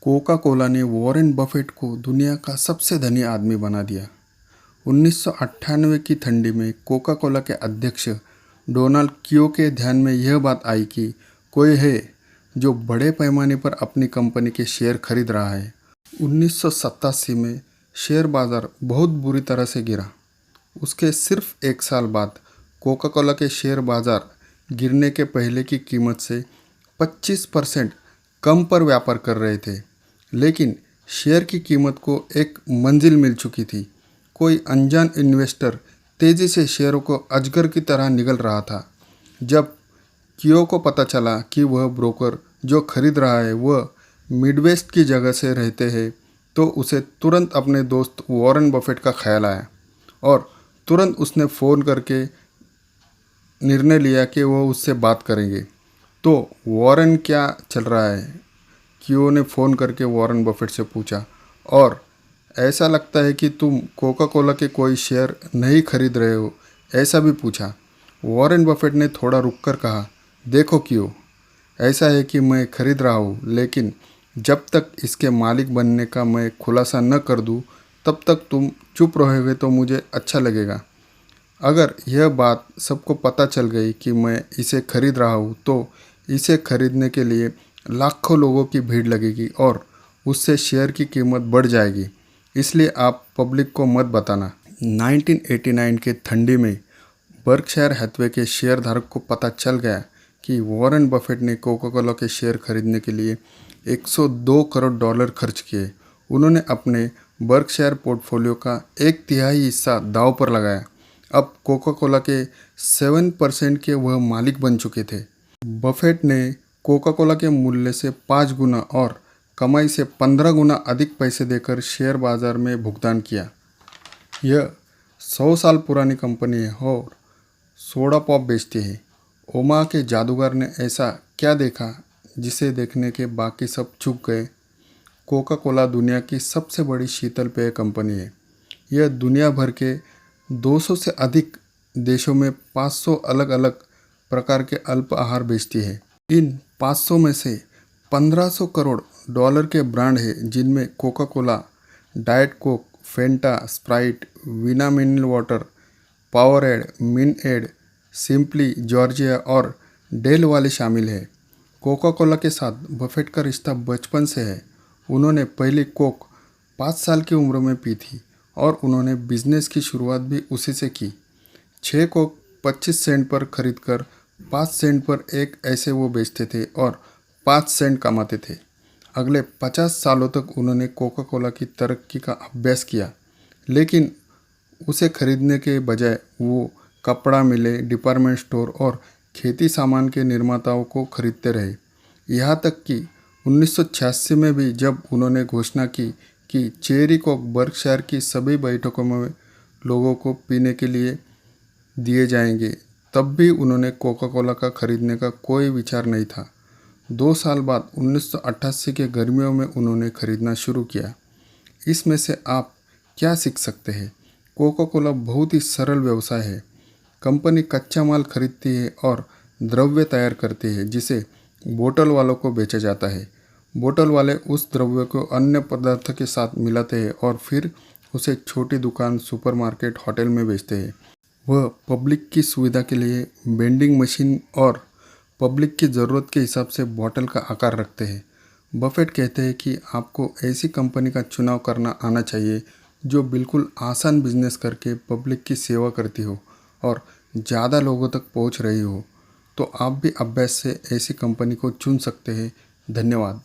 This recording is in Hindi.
कोका कोला ने वॉरेन बफेट को दुनिया का सबसे धनी आदमी बना दिया। 1998 की ठंडी में कोका कोला के अध्यक्ष डोनाल्ड कियो के ध्यान में यह बात आई कि कोई है जो बड़े पैमाने पर अपनी कंपनी के शेयर खरीद रहा है। 1987 में शेयर बाजार बहुत बुरी तरह से गिरा। उसके सिर्फ एक साल बाद कोका कोला के शेयर बाजार गिरने के पहले की कीमत से 25% कम पर व्यापार कर रहे थे, लेकिन शेयर की कीमत को एक मंजिल मिल चुकी थी। कोई अनजान इन्वेस्टर तेज़ी से शेयरों को अजगर की तरह निगल रहा था। जब कियो को पता चला कि वह ब्रोकर जो खरीद रहा है वह मिडवेस्ट की जगह से रहते हैं, तो उसे तुरंत अपने दोस्त वॉरेन बफेट का ख्याल आया और तुरंत उसने फ़ोन करके निर्णय लिया कि वह उससे बात करेंगे। तो वॉरेन, क्या चल रहा है? कियो ने फ़ोन करके वॉरेन बफेट से पूछा। और ऐसा लगता है कि तुम कोका कोला के कोई शेयर नहीं खरीद रहे हो, ऐसा भी पूछा। वॉरेन बफेट ने थोड़ा रुककर कहा, देखो कियो, ऐसा है कि मैं खरीद रहा हूँ, लेकिन जब तक इसके मालिक बनने का मैं खुलासा न कर दूँ तब तक तुम चुप रहोगे तो मुझे अच्छा लगेगा। अगर यह बात सबको पता चल गई कि मैं इसे खरीद रहा हूँ तो इसे खरीदने के लिए लाखों लोगों की भीड़ लगेगी और उससे शेयर की कीमत बढ़ जाएगी। इसलिए आप पब्लिक को मत बताना। 1989 के ठंडी में बर्कशायर हैथवे के शेयर धारक को पता चल गया कि वॉरेन बफेट ने कोका कोला के शेयर खरीदने के लिए 102 करोड़ डॉलर खर्च किए। उन्होंने अपने बर्कशायर पोर्टफोलियो का 1/3 हिस्सा दांव पर लगाया। अब कोका कोला के 7% के वह मालिक बन चुके थे। बफेट ने कोका कोला के मूल्य से 5 गुना और कमाई से 15 गुना अधिक पैसे देकर शेयर बाजार में भुगतान किया। यह 100 साल पुरानी कंपनी है और सोडा पॉप बेचती है। ओमाहा के जादूगर ने ऐसा क्या देखा जिसे देखने के बाकी सब चूक गए? कोका कोला दुनिया की सबसे बड़ी शीतल पेय कंपनी है। यह दुनिया भर के 200 से अधिक देशों में 500 अलग अलग प्रकार के अल्प आहार बेचती है। इन 500 में से 1500 करोड़ डॉलर के ब्रांड हैं, जिनमें Coca Cola, diet Coke, Fanta, Sprite, वीना मिनरल वाटर, पावरएड, मिनएड, सिंपली, जॉर्जिया और डेल वाले शामिल हैं। कोका कोला के साथ बफेट का रिश्ता बचपन से है। उन्होंने पहली कोक 5 साल की उम्र में पी थी और उन्होंने बिजनेस की शुरुआत भी उसी से की। 6 कोक 25 सेंट पर खरीदकर 5 सेंट पर एक ऐसे वो बेचते थे और 5 सेंट कमाते थे। अगले 50 सालों तक उन्होंने कोका कोला की तरक्की का अभ्यास किया, लेकिन उसे खरीदने के बजाय वो कपड़ा मिले, डिपार्टमेंट स्टोर और खेती सामान के निर्माताओं को खरीदते रहे। यहाँ तक कि 1986 में भी जब उन्होंने घोषणा की कि चेरी कोक बर्कशायर की सभी बैठकों में लोगों को पीने के लिए दिए जाएंगे, तब भी उन्होंने कोका कोला का खरीदने का कोई विचार नहीं था। 2 साल बाद 1988 के गर्मियों में उन्होंने खरीदना शुरू किया। इसमें से आप क्या सीख सकते हैं? कोका कोला बहुत ही सरल व्यवसाय है। कंपनी कच्चा माल खरीदती है और द्रव्य तैयार करती है, जिसे बोतल वालों को बेचा जाता है। बोतल वाले उस द्रव्य को अन्य पदार्थ के साथ मिलाते हैं और फिर उसे छोटी दुकान, सुपरमार्केट, होटल में बेचते हैं। वह पब्लिक की सुविधा के लिए बेंडिंग मशीन और पब्लिक की ज़रूरत के हिसाब से बोतल का आकार रखते हैं। बफेट कहते हैं कि आपको ऐसी कंपनी का चुनाव करना आना चाहिए जो बिल्कुल आसान बिजनेस करके पब्लिक की सेवा करती हो और ज़्यादा लोगों तक पहुंच रही हो। तो आप भी अभ्यास से ऐसी कंपनी को चुन सकते हैं। धन्यवाद।